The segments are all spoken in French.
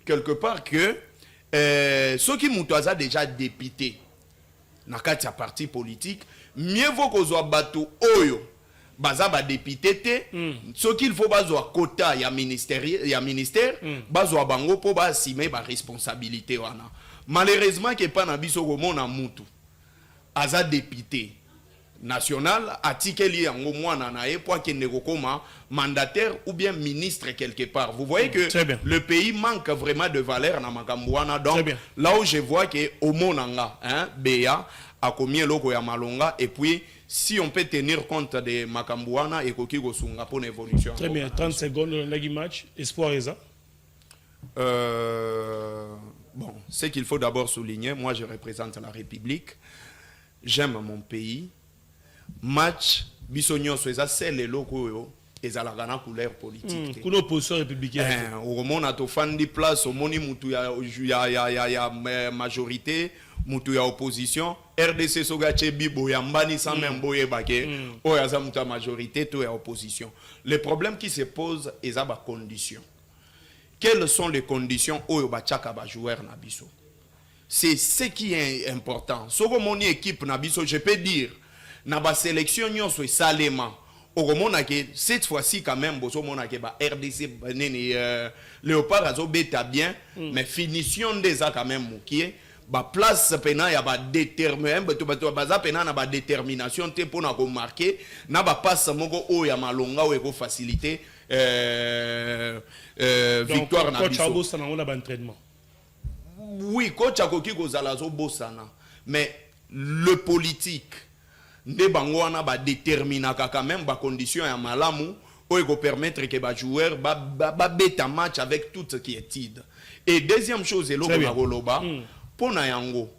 quelque part que ceux qui m'ont déjà député dans le parti politique, mieux vaut qu'on soit bateau oyo. Baza ba député té ce qu'il faut bazo quota ya ministère bazo bango po ba assumer ba responsabilité wana malheureusement que pas na biso ko mona mutu aza député national atikeli yango mwana na ye pour que nekokoma mandataire ou bien ministre quelque part. Vous voyez que le pays manque vraiment de valeur na makambo wana. Donc là où je vois que au monanga Béa a combien loko ya malonga et puis si on peut tenir compte de Makambouana et Koki Gosunga pour l'évolution. Très bien, 30 secondes dans le match. Espoir et ça. Bon, ce qu'il faut d'abord souligner, moi je représente la République, j'aime mon pays. Match, Bissonio Soeza, c'est les locaux et ça la gana couleur politique. Pour l'opposition républicaine. Au moment où on a place, au moment où il y a majorité. Mutu ya opposition RDC sogache bibo ya mbani sans même boye bake o ya za muta majorité to ya opposition. Le problème qui se pose est à ba conditions. Quelles sont les conditions oyo ba chaka ba joueur na biso? C'est ce qui est important. Soko moni équipe na biso, je peux dire na ba sélection nyonso salema au mona que cette fois-ci quand même bozo mona que ba RDC nene Léopard azo beta bien mais finition des a quand même mukie ba place pena ya ba détermination te pona ko marquer na ba passe moko o ya malonga o ko faciliter victoire na biso. Coach Abosana on a ba entraînement. Oui, coach akoki ko zalazo bosana mais le politique ne bango wana ba déterminaka quand même ba condition ya malamu o ko permettre que ba joueur ba beta match avec tout ce qui est tid. Et deuxième chose et l'autre goloba pour Nayango,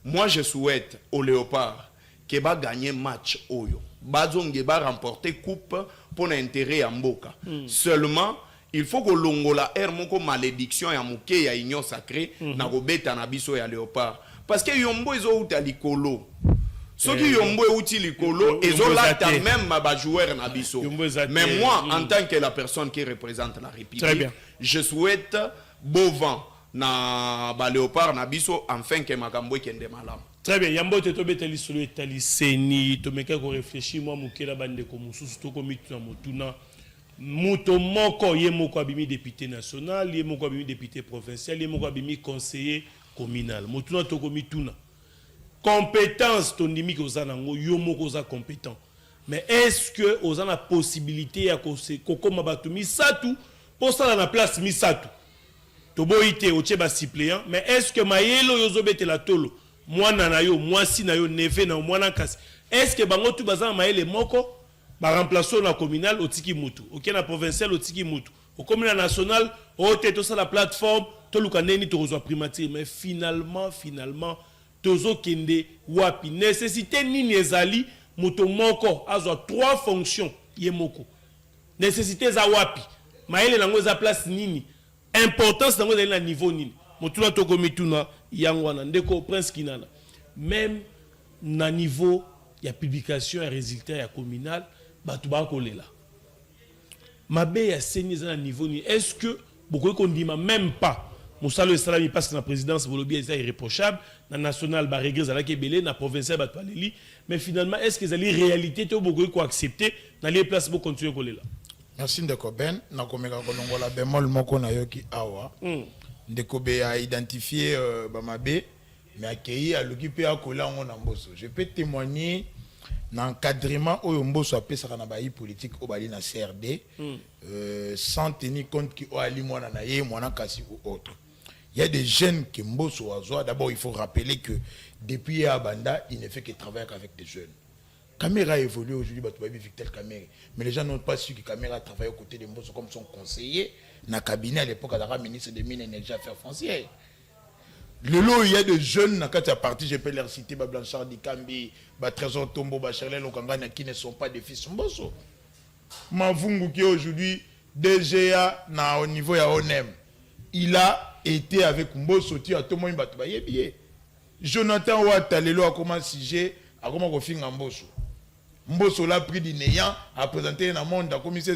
moi je souhaite au Léopard qu'il va gagner match oyo. Bazonge va remporter coupe pour l'intérêt à Mboka. Seulement, il faut que l'ongola moko malédiction ya muke ya union sacrée na robeta na biso ya Léopard. Parce que yombo ezo uta likolo. Ceux qui yombo uti likolo ezo lata même ma joueur na biso. Mais moi, en tant que la personne qui représente la République, je souhaite beau vent na ba Léopard na biso enfin que makambo kende malam. Très bien, yambo te tobeteli solo etali seni to meka ko réfléchir moi mukela bande ko mususu to komitu na motuna muto moko ye moko abimi député national, ye moko abimi député provincial, ye moko abimi conseiller communal. Motuna to komituna compétence ton ndimi ko zanango yo moko za compétent. Mais est-ce que aux a la possibilité ya ko koma batu misatu pour ça na place misatu? Toboite ocheba suppléant, mais est-ce que mayelo yozobete la tolo mwana na yo mwasi na yo neve na mwana kasi est-ce que bango tu bazana mayele moko ba remplacer na communal otiki mutu OK na provincial otiki mutu au communal national oteto ça la plateforme to lukaneni to rezo primature mais finalement tozo kende wapi nécessité nini ezali muto moko azwa 3 fonctions ye moko nécessité za wapi mayele nango za place nini importance dans le niveau nini motuna toko mituna yangwana ndeko prince kinana même na niveau ya publication et résultat ya communal batu ba kolela mabe ya seni na niveau ni est-ce que beaucoup kondima même pas musalo salami parce que na présidence volobia est irréprochable na national ba regrets ala kebele na provincial batu aleli mais finalement est-ce que zali réalité to beaucoup ko accepter dans les places pour continuer kolela. Merci ndeko Ben na komeka kolongola bemol moko na yoki awa ndeko be a identifié bamabe mais accueilli à l'occupé à kolango na mboso. Je peux témoigner dans l'encadrement au mboso apesa na bayi politique au bali na CRD sans tenir compte qui o ali mwana na ye mwana kasi ou autre. Il y a des jeunes qui mboso azwa. D'abord il faut rappeler que depuis Abanda il ne fait que travailler avec des jeunes. Caméra a évolué aujourd'hui, Victor Caméra. Mais les gens n'ont pas su que Caméra travaille aux côtés de Mbosso comme son conseiller dans le cabinet à l'époque à ministre des Mines et Énergie Affaires foncières. Le lot, il y a des jeunes dans la partie, je peux leur citer, Blanchard Dikambi, Trésor Tombo, Charles Lokangana, qui ne sont pas des fils de Mbosso. Mavungu qui est aujourd'hui DGA au niveau de ONEM. Il a été avec Mbosso, tu as tout le monde battu. Jonathan Ouattalelo a commencé sujet, a commencé à Mbosso. Mbosso l'a pris du néant, a présenté dans le monde, a commissaire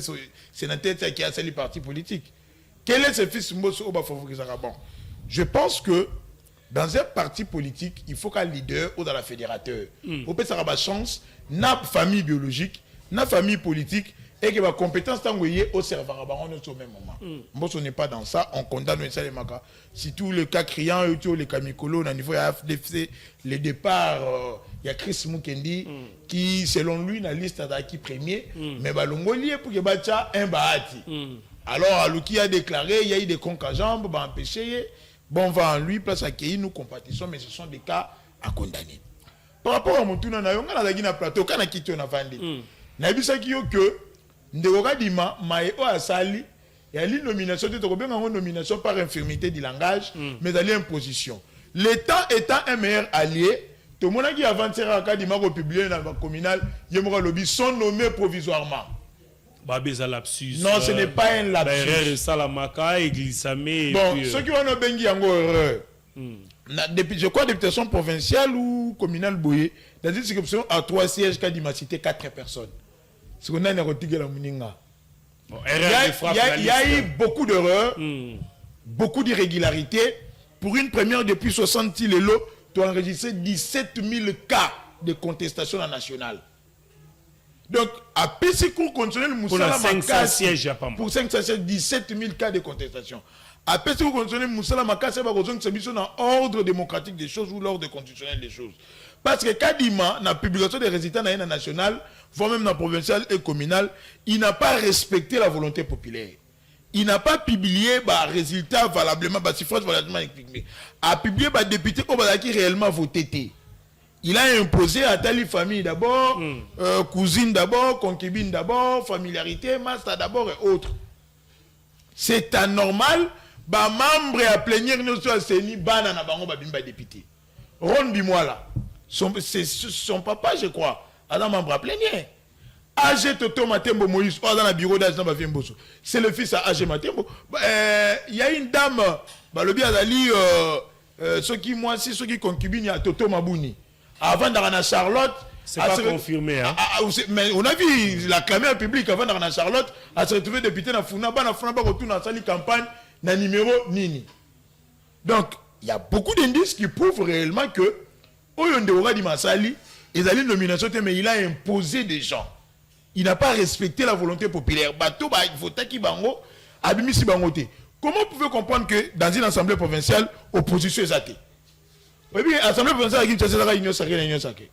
sénateur qui a sali parti politique. Quel est ce fils Mbosso au favoriser? Bon, je pense que dans un parti politique, il faut qu'un leader ou dans la fédérateur. Au peut avoir chance, na famille biologique, na famille politique, et que ma compétence t'envoyer au serveur au même moment. Mbosso n'est pas dans ça, on condamne ça les magas. Si tous les cas criants, les camicolo, au niveau de la FDC, les départs, il y a Chris Mukendi qui, selon lui, na liste d'acquis premier, mais balongo lié pour que bacha un bahati. Alors, Alouki a déclaré, il y a eu des conques à jambes, bah empêcher. Bon, on va en lui, place à qui nous compatissons, mais ce sont des cas à condamner. Par rapport à mon tour, on a un plateau, on a quitté, on a vendu. On a vu ça qui est que, Ndegoka Dima, Maïo Asali, il y a une nomination, il y a une nomination par infirmité du langage, mais il y a une imposition. L'État étant un meilleur allié, tout le monde qui a avancé à Kadima pour publier dans le communal, il y a lobby sont nommés provisoirement. Non, ce n'est pas un lapsus. Bon, ceux qui ont un bengi en heureux, je crois députation provinciale ou communale Boye, dans une circonscription à 3 sièges, Kadima cité 4 personnes. C'est qu'on a une érotique à la Mouninga. Il y a eu beaucoup d'erreurs, beaucoup d'irrégularités. Pour une première depuis 60 lots, tu as enregistré 17 000 cas de contestation nationale. Donc, à Pessicourt constitutionnel, Moussala Makassi, pour 500 sièges, 17 000 cas de contestation. À Pessicourt constitutionnel, Moussala Makassi, c'est dans l'ordre démocratique des choses ou l'ordre constitutionnel des choses. Parce que Kadima, dans la publication des résultats dans la nationale, voire même dans la provinciale et communale, il n'a pas respecté la volonté populaire. Il n'a pas publié les résultats valablement, les suffrages valablement exprimés. Il a publié les députés qui réellement voté. Il a imposé à telle famille d'abord, cousine d'abord, concubine d'abord, familiarité, master d'abord et autres. C'est anormal, membre à plénière nous soit séni banana bango babimba député. Ron Bimoala, c'est son papa je crois, Adam membre à plénière. AG Toto Matembo Moïse, dans le bureau d'âge dans Bafimboso. C'est le fils à AG Matembo. Il y a une dame, le bien d'Ali, ceux qui moi si ceux qui concubine à Toto Mabouni. Avant d'arriver Charlotte, c'est pas confirmé, hein. Mais on a vu la clamé en public avant d'arriver Charlotte, à se retrouver député dans Founa, pas retourner dans sa campagne, dans numéro Nini. Donc, il y a beaucoup d'indices qui prouvent réellement que Oyonde Ora di Masali, ils allaient une nomination, mais il a imposé des gens. Il n'a pas respecté la volonté populaire. Bateau, il faut taki bango, abimisi bangote. Comment vous pouvez comprendre que dans une assemblée provinciale, opposition est athée? Oui, l'Assemblée provinciale qui est la réunion sacrée, réunion sacrée.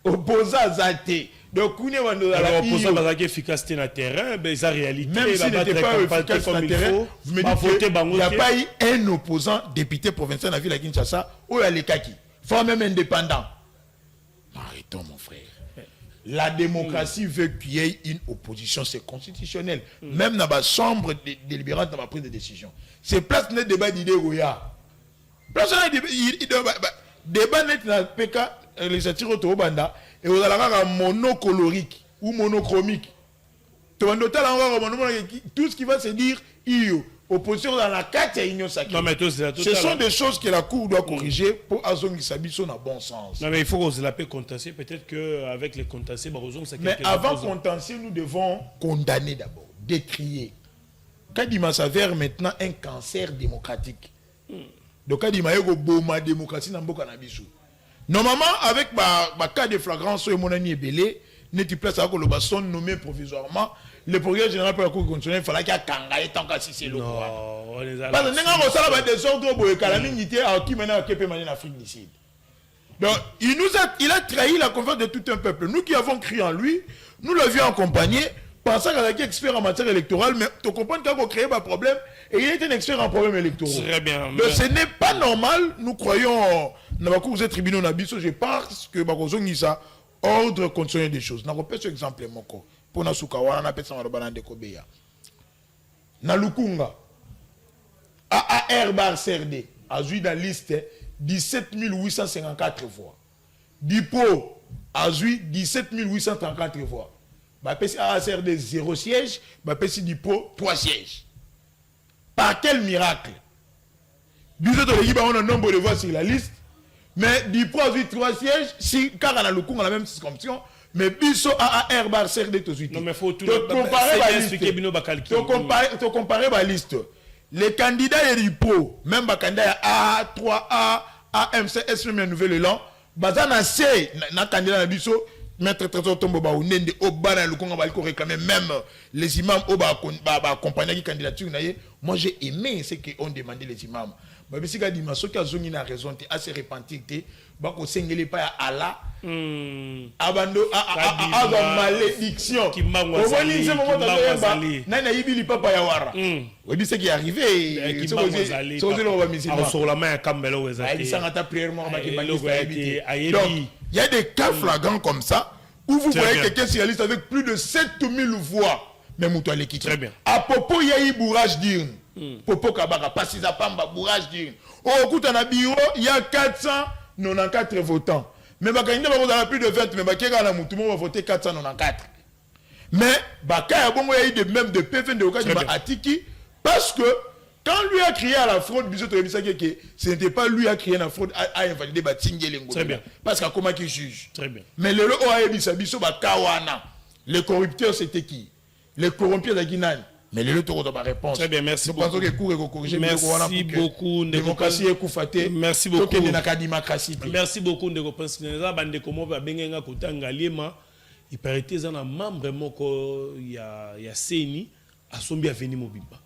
Opposant athée. Donc, on est opposant à l'efficacité dans le terrain, mais ça réalité. Même s'il n'était pas efficace dans le terrain, vous me dites qu'il n'y a pas eu un opposant député provincial dans la ville de Kinshasa ou à l'Ekaki. Faut même indépendant. Arrêtons, mon frère. La démocratie veut qu'il y ait une opposition, c'est constitutionnel. Même dans la chambre délibérante, dans la prise de décision. C'est place de débat d'idées Goya. Place de débat net dans le PK, les satires au Banda, et vous allez avoir un monocolorique ou monochromique. Tout ce qui va se dire, opposition dans la carte, il y a ce sont des choses que la Cour doit corriger pour Azongi Sabiso dans le bon sens. Non, mais il faut qu'on se l'appelle contentieux. Peut-être qu'avec les contentieux, mais avant contentieux, nous devons condamner d'abord, décrier. Kadima s'avère maintenant un cancer démocratique. Donc Kadima est une démocratie dans le cannabis. Normalement, avec ma cas de flagrance, mon ami est belé, n'est place à le baston nommé provisoirement. Le procureur général pour la Cour constitutionnelle, il fallait qu'il y ait un tant que si c'est le roi. Parce que nous avons des ordres pour le qui maintenant en Afrique du Sud. Donc, il a trahi la confiance de tout un peuple. Nous qui avons cru en lui, nous l'avions accompagné, pensant qu'il était expert en matière électorale, mais tu comprends qu'il a créé un problème et il était un expert en problème électoral. Très bien. Donc, ce n'est pas normal, nous croyons, dans la Cour des tribunaux, je pense que ça ordre constitutionnel des choses. Nous avons ce exemple, mon corps. Pour na sukawana na pesa marobana de kobeya na lukunga AAR bar CRD a joué dans la liste 17 854 voix. Dipo a joué 17 834 voix. Bah pesi AAR CRD 0 siège, bah pesi Dipo 3 sièges. Par quel miracle? Du fait de l'équipe on a un nombre de voix sur la liste, mais Dipo a joué 3 sièges si car à la lukunga la même circonscription. mais biso AAR bar CRD to suite. Non mais faut tout comparer la liste. Tu comparer la liste. Les candidats Eripo, même les candidats A, 3A, AMC, SM Nouvel Élan, bazana C, na candidat na biso, Maître Trésor Tombo ba unende obana lukonga ba ko réclamer même les imams oba accompagner qui candidature na ye. Moi j'ai aimé ce que on demandait les imams. Ba bisika di maso ka zongi na raison te assez repentir te ba ko sengeli pa ya Allah. Abando a malédiction. Omoni se moment ta na na yibili papa ya wara. Oui, ce qui est arrivé, c'est sur la main à Kambelo, il y a des cas flagrants comme ça où vous voyez quelqu'un sur la liste avec plus de 7000 voix. Mais Moutoua l'équipe. Très bien. À Popo, il y a eu bourrage d'urne. Popo Kabara, Passisa Pamba, bourrage d'urne. Au Koutana Biro, il y a 494 votants. Mais quand il y a plus de 20, mais tout le monde va voter 494. Mais il y a eu même de PFN de Okadi Atiki. Parce que quand lui a crié à la fraude, ce n'était pas lui qui a crié à la fraude à invalider Batingé. Très bien. Parce qu'à comment il juge. Très bien. Mais le les corrupteurs c'était qui? Les corrompus de Guinane. Mais le tour de ma réponse. Très bien, merci beaucoup. Merci beaucoup. Démocratie est koufaté. Merci beaucoup. Merci beaucoup. Il paraît que un membre il y a CENI à Sombi Avenue Mobimba.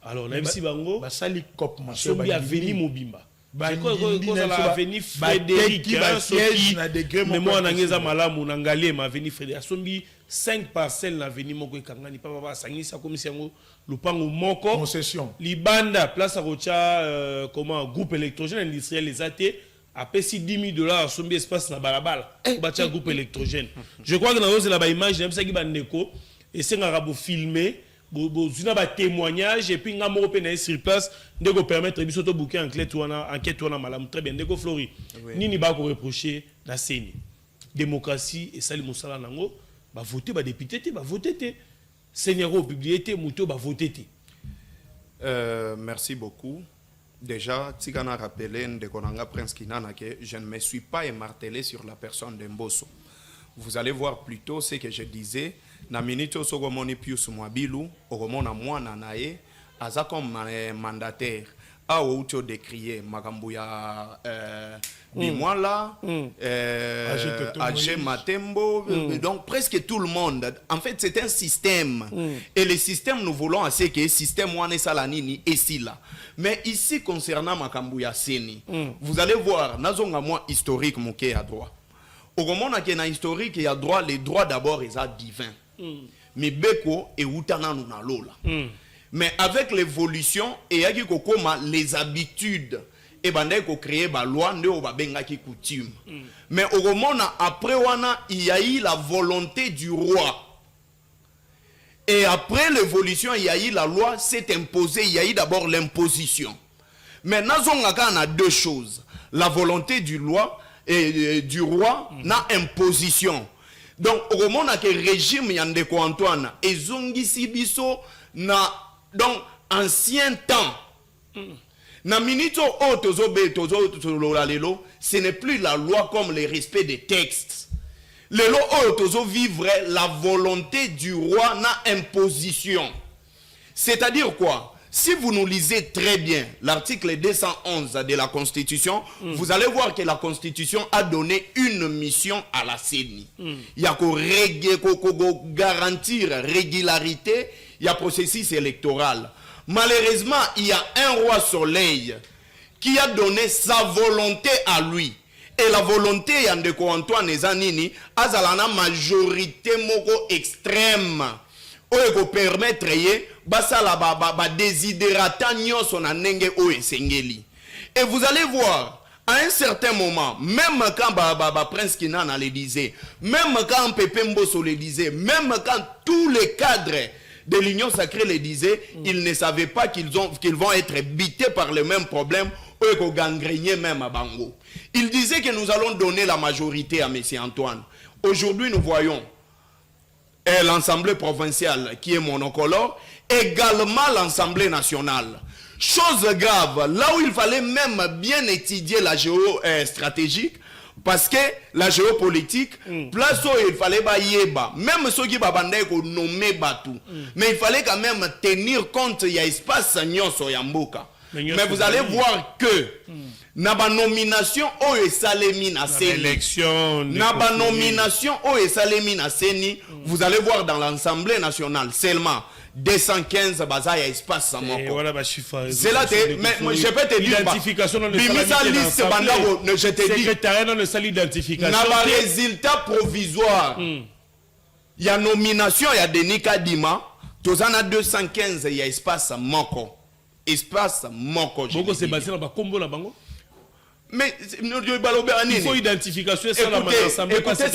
Alors, on a aussi Bango. Sombi Avenue Mobimba. Avenue Frédéric. Mais moi, on a un malam, on a un galé, ma avenue Frédéric. Sombi 5 parcelles na avenue Moko Kangani. Papa, Sangi, ça comme si on Lupango Moko. Concession. Libanda, place à Rocha, comment, groupe électrogène industriel, les athées. Après si $10,000 à Sombi espace na balabala. Bâtir groupe électrogène. Je crois que dans la image, j'aime ça qui va neko. Et c'est un rabo filmé. Vous avez un témoignage et puis vous avez sur place de vous permettre de vous bouquer enquête ou malam très bien. Ndeko Flori, ni ba ko reprocher la CENI. Démocratie et sali mosala nango, ba voter ba député te, ba voter te. Seigneur publié te, muto ba voter te. Merci beaucoup. Déjà, Tigana rappelé de Konanga Prince Kinana que je ne me suis pas émartelé sur la personne d'Embosso. Vous allez voir plutôt ce que je disais. Na minute sogomoni Pius Mwabilu, oromona mwana nae, aza comme mandataire. A outo décrié Makambuya Bimwala, Alger Matembo, donc presque tout le monde. En fait, c'est un système. Et le système, nous voulons assez que le système Wane Salanini est ici là. Mais ici, concernant Makambuya Seni, vous allez voir, nazonga moi historique mouké à droit. Au moment où il y a historique, il y a droit, les droits d'abord, ils sont divins. Mais Beko et Outana nous lola. Mais avec l'évolution, et y a les habitudes, et bandai ko créer ba loi nde ba benga ki coutume. Mais au moment après wana, il y a eu la volonté du roi. Et après l'évolution, il y a eu la loi, s'est imposée, il y a eu d'abord l'imposition. Mais nazongaka on a deux choses, la volonté du roi et du roi na imposition. Donc au moment où le régime Yandeko Antoine et Zongi Sibiso na donc ancien temps na minito ce n'est plus la loi comme le respect des textes. Les lois vivre la volonté du roi na imposition. C'est-à-dire quoi? Si vous nous lisez très bien l'article 211 de la Constitution, vous allez voir que la Constitution a donné une mission à la CENI. Il y a qu'à garantir régularité, il y a processus électoral. Malheureusement, il y a un roi soleil qui a donné sa volonté à lui. Et la volonté Yandeko Antoine Zanini a la majorité moko extrême. Oye permettre basala ba desiderata nyoso na nenge oye sengeli. Et vous allez voir à un certain moment, même quand Prince Kinana le disait, même quand Pepe Mbosso le disait, même quand tous les cadres de l'Union sacrée le disaient, ils ne savaient pas qu'ils vont être bités par le même problème oye ko gangrénier même à Bango. Il disait que nous allons donner la majorité à M. Antoine. Aujourd'hui, nous voyons l'Assemblée provinciale qui est monocolore, également l'Assemblée nationale. Chose grave, là où il fallait même bien étudier la géostratégique, Parce que la géopolitique, place où il fallait ba yeba, même ceux qui babandé ko nommer batou. Mais il fallait quand même tenir compte il y a espace nyonso yamboka. Mais vous allez voir que na ba nomination o esalemi na seni élection na ba nomination o esalemi na seni, vous allez voir dans l'Assemblée nationale seulement 215 baza ya espace sa moko. Voilà ba chiffre. C'est là mais je peux te dire l'identification dans le bimisa liste bandako je te dis secrétariat dans le salle d'identification. Na ba résultat provisoire. Il y a nomination il y a Denis Kadima, tozana 215 il y a espace sa moko. Espace moko. Boko c'est basé dans ba combo na bango. Mais il faut identification et ça la écoutez ce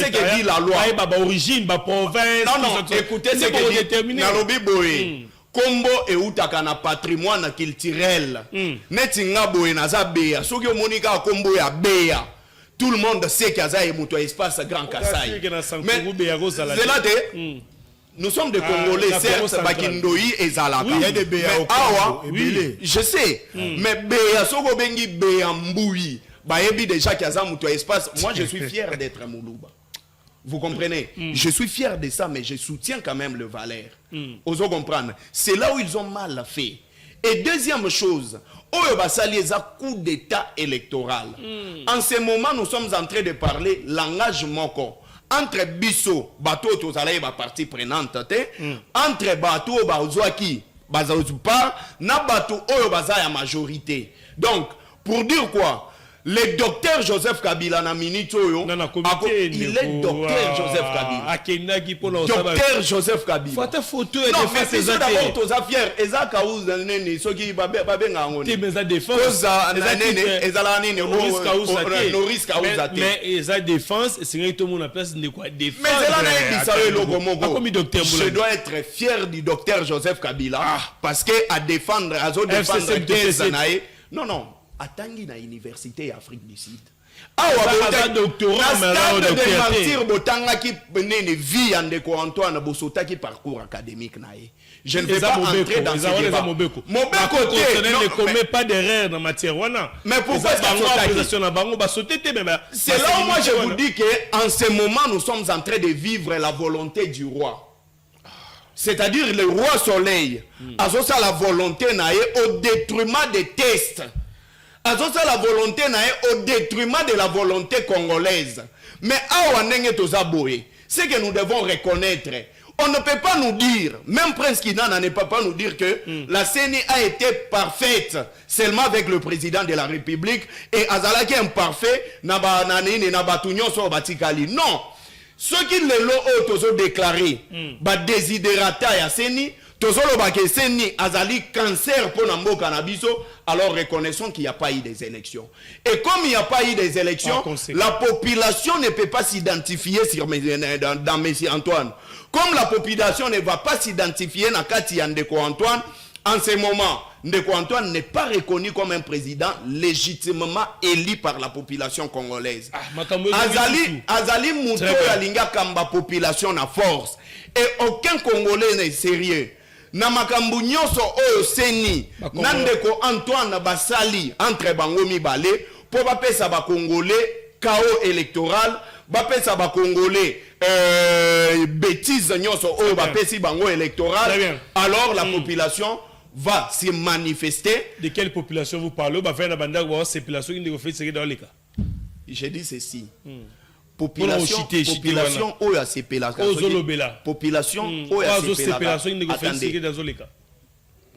que dit la loi. Ba origine, ba province. Non, écoutez ce que dit Nalobi Boé. Kombo et utaka na patrimoine culturel. Neti nga boé na za beya. Soki omonika kombo ya beya. Tout le monde sait qu'il y a un espace Grand Kassai. Mais c'est là que nous sommes des Congolais, certes, Bakindoi et Zalaka. Il y a des béas au Congo. Oui, je sais. Mais béa, soko bengi béa mboui. Bayebi déjà qu'il y a un espace. Moi, je suis fier d'être à Moulouba. Vous comprenez? Je suis fier de ça, mais je soutiens quand même le Valère. Osons comprendre. C'est là où ils ont mal fait. Et deuxième chose, les coup d'état électoral. En ce moment, nous sommes en train de parler langage moko. Entre biso, bateau, tous allez partie prenante, entre bateau, bazouaki, bazoupa, na bateau, ya majorité. Donc, pour dire quoi? Le docteur Joseph Kabila na minito il est docteur Joseph Kabila. Docteur Joseph Kabila. Faut photo et non, mais c'est d'abord tos affaires. Eza kaouza nene soki babenga ngoni. Mais eza défense. Eza la nene no risque kaouza te. Mais eza défense, c'est tout le monde en place de quoi défense. Mais c'est là na bisa le logo moko. Comme docteur Moula. Je dois être fier du docteur Joseph Kabila parce que à défendre thèse. Non. Atangi na université Afrique du Sud. Doctorat de mentir botanga qui nene vie andeko Antoine Bosota qui parcours académique nae. Je ne vais pas entrer dans ce débat. Mobeko ne commet pas d'erreur dans matière wana. Mais pourquoi c'est là où moi je vous dis que en ce moment nous sommes en train de vivre la volonté du roi. C'est-à-dire le roi soleil a la volonté nae au détriment des tests. Ça la volonté au détriment de la volonté congolaise. Mais c'est que nous devons reconnaître. On ne peut pas nous dire, même Prince Kinana ne peut pas nous dire que la CENI a été parfaite seulement avec le président de la République et Azalaki est imparfait non. Ceux qui l'ont déclaré, désiderata ya CENI, azali cancer pour Nambo Cannabiso, alors reconnaissons qu'il n'y a pas eu des élections. Et comme il n'y a pas eu des élections, la population ne peut pas s'identifier dans Messie Antoine. Comme la population ne va pas s'identifier dans Kati Ndeko Antoine, en ce moment, Ndeko Antoine n'est pas reconnu comme un président légitimement élu par la population congolaise. Azali Mouto Yalinga Kamba population na force. Et aucun Congolais n'est sérieux. Na makambu nyonso oyo seni nandeko Antoine basali entre bango mibale po bapesa ba congolais chaos électoral bapesa ba congolais bêtises nyonso oyo bapesi bango électoral. Alors la population va se manifester. De quelle population vous parlez? Ba faire na banda ko c'est population qui ne fait ce dans les cas. Je dis ceci. Population oyo asepelaka population oyo asepelaka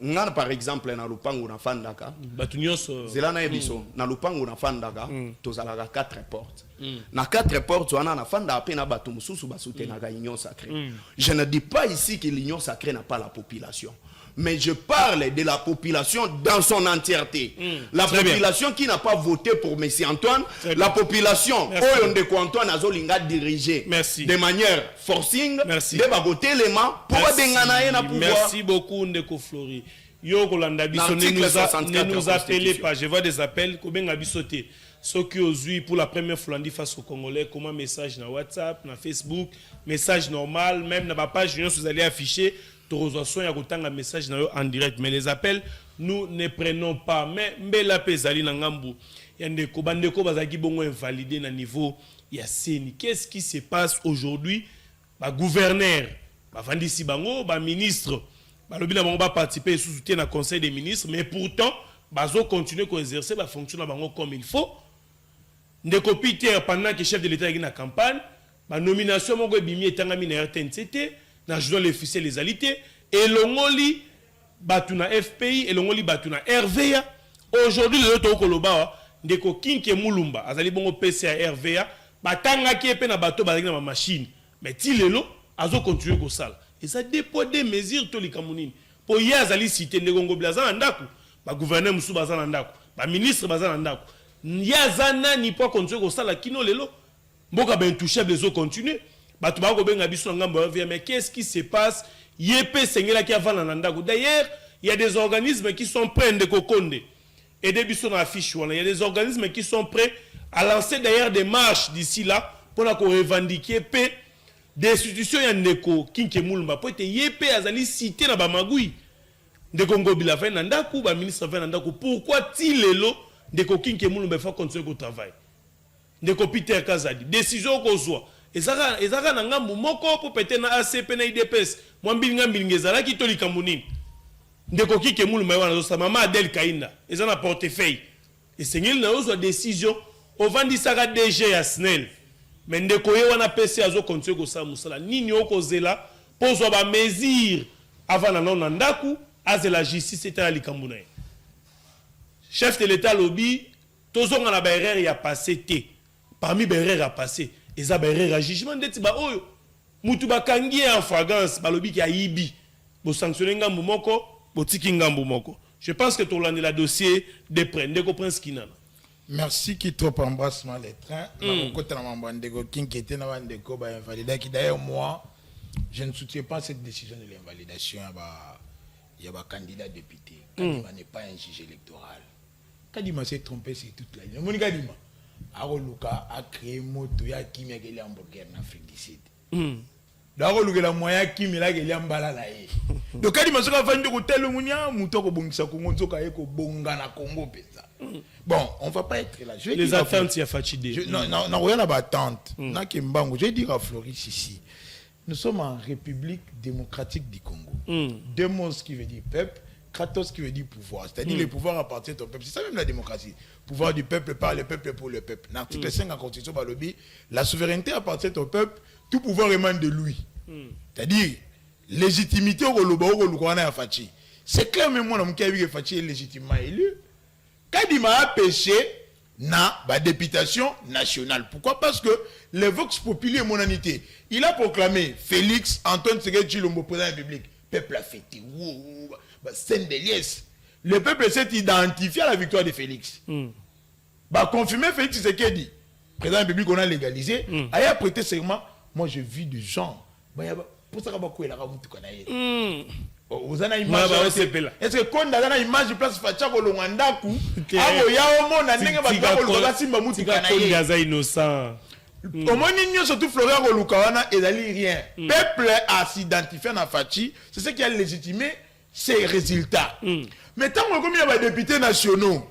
ngana par exemple na lupangu na fandaka batu nyonso zela na ebiso na lupangu na fandaka tozalaka 4 portes na 4 portes wana na fanda pe na batu mususu basutenaka union sacrée. Je ne dis pas ici que l'union sacrée n'a pas la population, mais je parle de la population dans son entièreté. La population qui n'a pas voté pour M. Antoine, la population où Ndeko Antoine Azolinga dirigé de manière forcing, de bagoter les mains pour abengana na pouvoir. Merci beaucoup Ndeko Flori. Yo kolanda biso ne nous appelez pas, je vois des appels kobenga bisoté. Ceux qui osent pour la première fois face aux Congolais, comment message na WhatsApp, na Facebook, message normal, même na page vous allez afficher. Un message en direct, mais les appels nous ne prenons pas. Mais Mbela Pezali Nangambu, Yandeko, Bandeko Bazaki Bongo invalidé na niveau Yasseni. Qu'est-ce qui se passe aujourd'hui? Gouverneur, Vandisi Bango, ministre, Lobina Bango va participer sous soutien au Conseil des ministres, mais pourtant, Bazo continue à exercer la fonction comme il faut. Ndeko Peter, pendant que chef de l'État est dans la campagne, la nomination de Bimi est en RTNCT, dans le journal officiel les alités, et l'ongoli batuna FPI, et l'ongoli batuna RVA. Aujourd'hui, le Loto Koloba, Ndeko Kinke Moulumba, Azali Bongo PCA RVA, Batanga qui est na bateau, Bazali na machine. Mais Tilelo, Azo continue comme ça. Et ça dépend des mesures, tous les Camerounais. Pour y Azali cité Ndegongo Blazan Andaku, gouverneur Moussou Bazan Andaku, ministre Bazan Andaku. Yazana ni pas continuer comme ça, la kino lelo. Mboka ben touché les autres continuer. Batouba ko benga biso ngambo mais qu'est-ce qui se passe? Yepé sengela qui avant Andaku. D'ailleurs, il y a des organismes qui sont prêts de kokonde. Et des biso na affiche il y a des organismes qui sont prêts à lancer d'ailleurs des marches d'ici là pour la revendiquer paix des institutions yandeko kinke mulumba pour être yepé azali cité na ba magui. Ndeko ngobila fa nandaku ba ministre fa nandaku. Pourquoi tilelo ndeko kinke mulumba fa continuer au travail? Ndeko Peter Kazadi décision ko zwa ezaka na ngambu moko pour péter na ACP na IDPS mwambili ngambili ngezala ki tolika munini ndeko kinke mulumba wana zo sa mama Adel Kainda ezana portefeuille et sengeli na ozwa décision ovandisaka DG ya SNEL mais ndeko ye wana PC azo continuer ko sa musala nini okozela pozwa ba mesure avant na non ndaku azela justice etala likambu na ye. Chef de l'État lobby tozonga na ba erreur ya passé té parmi ba erreur ya passé eza ba erreur ya jugement ndeti ba oyo mutu bakangi en flagrance ba lobby ki ayibi bo sanctionner ngambu moko bo tiki ngambu moko. Je pense que tout la dossier de prendre de comprendre ce qu'il a. Merci qui trop embrassement les trains. D'ailleurs moi je ne soutiens pas cette décision de l'invalidation il y a un candidat député. Kadima n'est pas un juge électoral. Kadima s'est trompé sur toute la ligne. Mon Kadima, Aroluka a créé moto ya Kimi a hamburger en Afrique du Sud. D'Aroluka la moyen Kimi la geli ambala la ye. Donc Kadima soka fandi ko telo munya muto ko bongisa ko ngonzo ka ye ko bonga na Congo pesa. Bon, on va pas être là. Les attentes y a fatigué. Non, rien à attente. Na Kimbango, je vais dire à Floris ici. Nous sommes en République démocratique du Congo. Demos qui veut dire peuple, kratos qui veut dire pouvoir. C'est-à-dire le pouvoir appartient au peuple. C'est ça même la démocratie. Pouvoir du peuple par le peuple pour le peuple. L'article 5 de la Constitution Balobi, la souveraineté appartient au peuple, tout pouvoir émane de lui. C'est-à-dire, légitimité au Goloba, au Goloba, à Fachi. C'est clair, même moi, je Fachi est légitimement élu. Kadima a péché na ba députation nationale. Pourquoi? Parce que le Vox Populi est monanité. Il a proclamé Félix Antoine Tshisekedi Tshilombo président de la République. Peuple a fêté. Scène de liesse. Le peuple s'est identifié à la victoire de Félix. Bah confirmé Félix Tshisekedi président de la République, on a légalisé. Il a prêté serment. Moi je vis du genre. Pour ça qu'on a la ramoute qu'on a. Vous avez une image. Est-ce que quand on a une image de place Fachako Longandaku, il y a un monde à n'est innocent. Au moins, surtout Florian Lukawana et rien. Peuple a s'identifié à Fachi, c'est ce qui a légitimé ces résultats. Mais tant qu'on a des députés nationaux,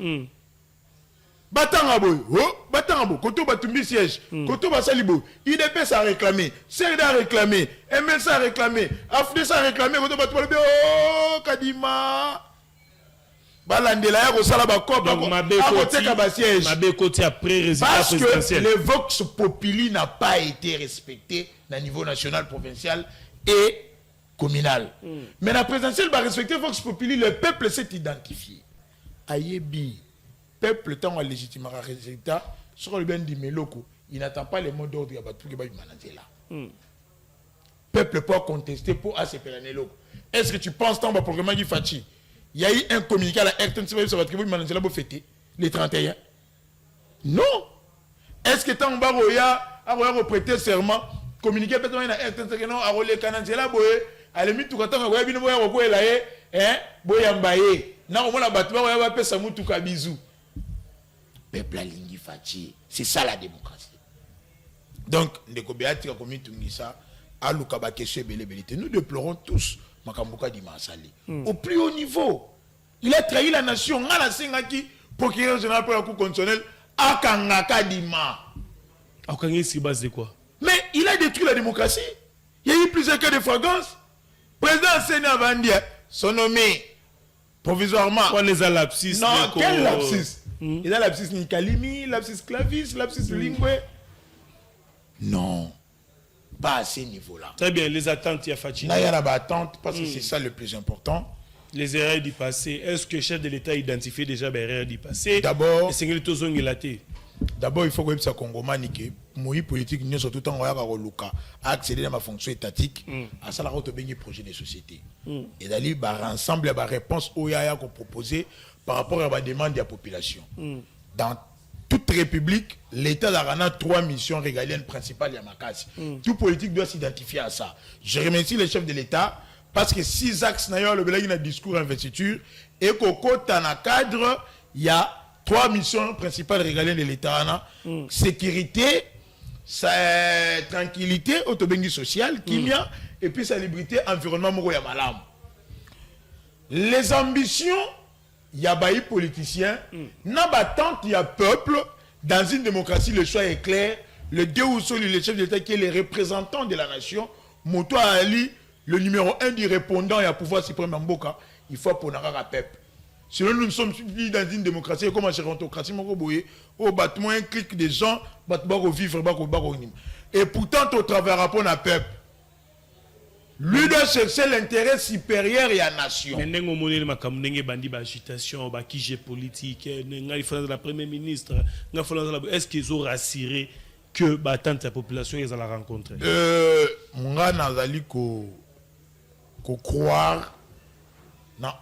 Batangabo, Koto Batumbi siège, Koto Basalibo, IDPS a réclamé, CRD a réclamé, MLC a réclamé, AFDES a réclamé, Koto Batumbi, oh Kadima. Balandela ya kosala ba kopa akoteka ba siège. Après résultat présidentiel. Parce que le Vox Populi n'a pas été respecté à niveau national, provincial et communal. Mais la présidentielle va respecter Vox Populi, le peuple s'est identifié. Ayebi peuple tant à légitimement résultat sur le bien du Meloko, il n'attend pas les mots d'ordre à Batou qui va là. Peuple peut contester pour ACP Meloko. Est-ce que tu penses tant au programme du Fachi? Il y a eu un communiqué à la RTNC sur votre tribune Manangela pour fêter les 31. Non. Est-ce que tant Baroya a prêté serment communiqué peut-être à la RTNC non à Rolé Kanangela boye à la limite tout quand on va bien boya ko la hein boya mbaye na on la battu va pa pesa mutu ka bisou. Peuple a lingi Fachi, c'est ça la démocratie. Donc ndeko beati ka komi tungisa aluka ba question belé belité. Nous déplorons tous Makambuka Dimasali. Au plus haut niveau, Il a trahi la nation. On a la Sengaki, procureur général pour la Cour constitutionnelle, Akangaka Dima. Akangé sur base de quoi? Mais il a détruit la démocratie. Il y a eu plusieurs cas de flagrance. Président Sénat Vandia, son nommé provisoirement. Quoi les lapsus? Non, quel lapsus? Il a lapsus Nikalimi, lapsus Clavis, lapsus Lingwe. Non, pas à ce niveau-là. Très bien, les attentes, il y a Fatima. Là, il y a la attente parce que c'est ça le plus important. Les erreurs du passé, est-ce que le chef de l'État identifie déjà les erreurs du passé? D'abord, il faut que ça congomani que moi politique nous surtout en voyant Luka accéder à ma fonction étatique à ça la route bien projet de société. Et d'aller ensemble à la réponse au yaya qu'on proposé par rapport à la demande de la population. Dans toute république, l'État a 3 missions régaliennes principales à Makassi. Tout politique doit s'identifier à ça. Je remercie le chef de l'État parce que 6 axes n'ayant le belay discours investiture et qu'au côté dans le cadre, il y a 3 missions principales régaliennes de l'État. Sécurité, tranquillité, autobénie sociale, kimia, et puis salubrité, environnement, moko ya malam. Les ambitions, il y a des politiciens, n'a pas tant il y a peuple, dans une démocratie, le choix est clair, le Dieu ou le chef d'État qui est le représentant de la nation, Moto Ali, le numéro 1 du répondant et à pouvoir suprême en Boka, il faut pour un peuple. Sinon, nous sommes dans une démocratie, comme en gérontocratie, au battement, un clic des gens, battement vivre, et pourtant, au travers rapport à peuple, lui doit chercher l'intérêt supérieur et à la nation. Mais nous avons agitation, qui j'ai politique, la première ministre, est-ce qu'ils ont rassuré que la population les a rencontré? Moi, je croire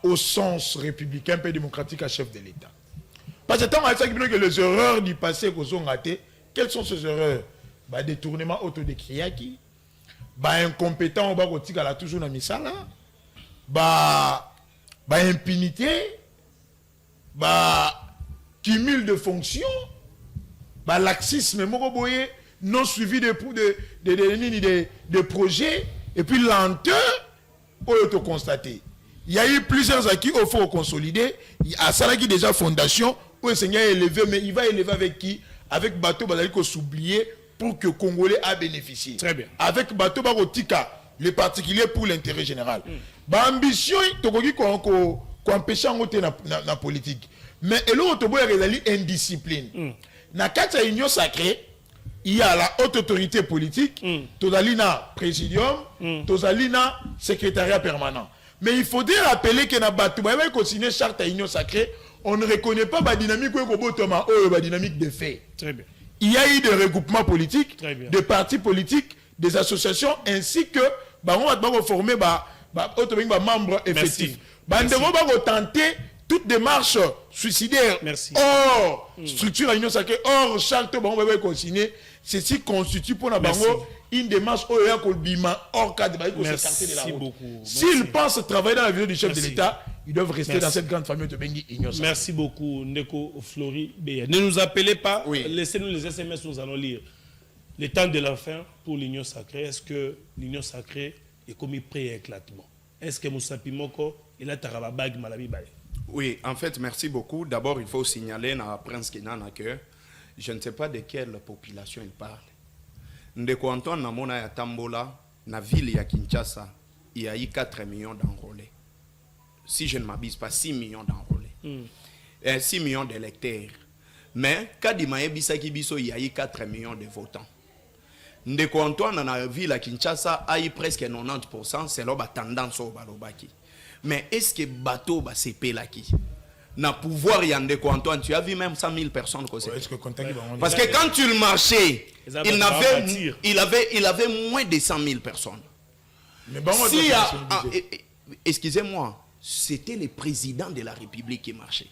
au sens républicain et démocratique à chef de l'État. Parce que tant que les erreurs du passé que sont ratées, quelles sont ces erreurs? Détournement autodécriaki, incompétent au à la toujours dans misala, impunité, cumul de fonctions, laxisme non suivi de projets, et puis lenteur pour auto-constater. Il y a eu plusieurs acquis au faut consolider. Il y a ça qui déjà fondation pour Seigneur élever, mais il va élever avec qui? Avec bateau Bazaliko s'oublier pour que Congolais a bénéficié. Très bien. Avec bateau Barotika, les particuliers pour l'intérêt général. Ambition, tu qu'on empêche la politique. Mais l'autre est indiscipline. Dans la union sacrée, il y a la haute autorité politique, Tozalina présidium, Tozalina secrétariat permanent. Mais il faudrait rappeler que dans le continuer charte à l'union sacrée, on ne reconnaît pas la dynamique la dynamique de fait. Très bien. Il y a eu des regroupements politiques, des partis politiques, des associations, ainsi que on va former des membres effectifs. On va tenter toute démarche suicidaire hors structure à l'union sacrée, hors charte, on va continuer. Ceci constitue pour la une démarche hors cadre. Merci beaucoup. S'ils pensent travailler dans la vie du chef de l'État, ils doivent rester dans cette grande famille de Bengi Union. Merci beaucoup, Ndeko Flori Béa. Ne nous appelez pas, laissez-nous les SMS, nous allons lire. Le temps de la fin pour l'Union sacrée, est-ce que l'Union sacrée est commis pré-éclatement? Est-ce que Moussa Pimoko il a tarababag malabi baye? Oui, en fait, merci beaucoup. D'abord, il faut signaler à Prince Kenan que je ne sais pas de quelle population il parle. Ndeko Antoine Namona ya Tambola, na ville ya Kinshasa, il y a eu 4 millions d'enrôlés. Si je ne m'abuse pas, 6 millions d'enrôlés. 6 millions d'électeurs. Mais, Kadima Ebisaki Biso, il y a eu 4 millions de votants. Ndeko Antoine, dans la ville à Kinshasa, a eu presque 90%, c'est là la tendance au Balobaki. Mais est-ce que bateau va se pelaki? Na pouvoir Ndeko Antoine, tu as vu même 100 000 personnes. Parce que quand tu le marchais, il avait moins de 100 000 personnes. Mais bon, excusez-moi, c'était le président de la République qui marchait.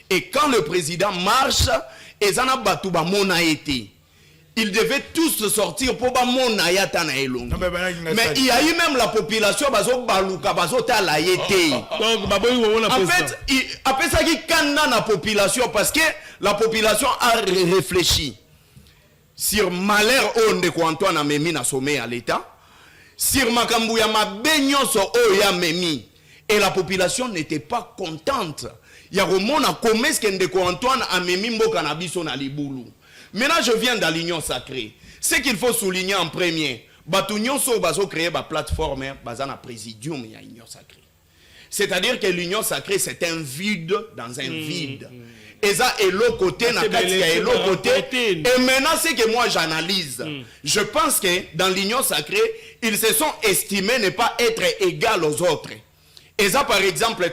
Et quand le président marche, ils tous sortir pour mais il y a eu même la population en fait, après ça qui canne la population parce que la population a réfléchi sur malheur Ndeko Antoine a memi na sommet à l'État, sur makambu ya mabenyo so o ya memi Et la population n'était pas contente. Il y a Romona, comment est-ce que Antoine a mis Mboka na biso na libulu. Maintenant, je viens dans l'Union sacrée. Ce qu'il faut souligner en premier, l'Union sacrée a créé une plateforme, un présidium, il y a l'Union sacrée. C'est-à-dire que l'Union sacrée, c'est un vide dans un vide. Et ça est l'autre côté, et maintenant, c'est que moi j'analyse. Je pense que dans l'Union sacrée, ils se sont estimés ne pas être égaux aux autres. Et ça, par exemple,